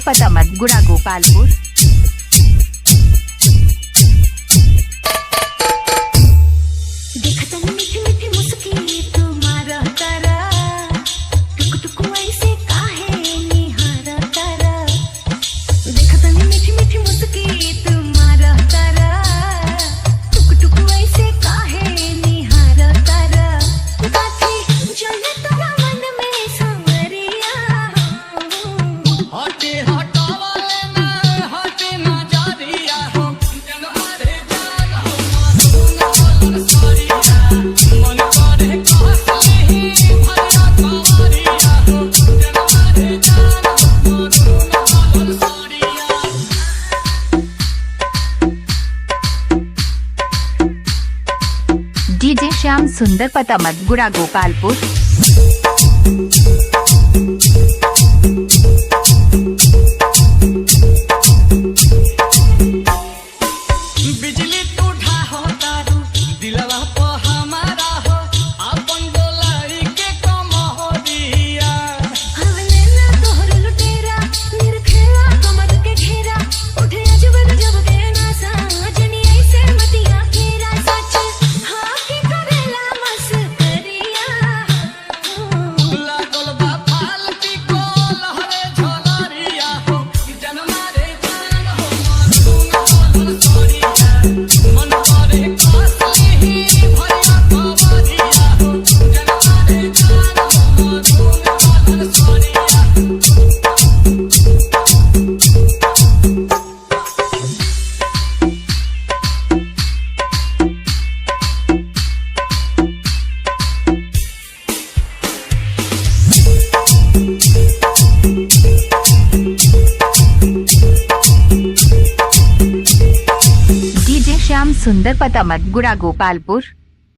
पता मत गुड़ा गोपालपुर। डीजे श्याम सुंदर पता मत गुड़ा गोपालपुर। बिजली टूटा हो तारू दिलवा पे हमारा हो अपन बोलाई के कम हो दिया हमने ना तोहर लुटेरा निरखेला कमर के घेरा उठे अजब गजब के नासा जनी ऐसे मतिया फेरा सच हाँ की करेला मस्करिया लागल बा फालती को लहरे झलरिया हो जनमा रे जान हो मासूम सोनिया मन करे कासली भरिया कवरिया हो जनमा रे जान हो मासूम सोनिया। डीजे श्याम सुंदर पता मत गुड़ा गोपालपुर।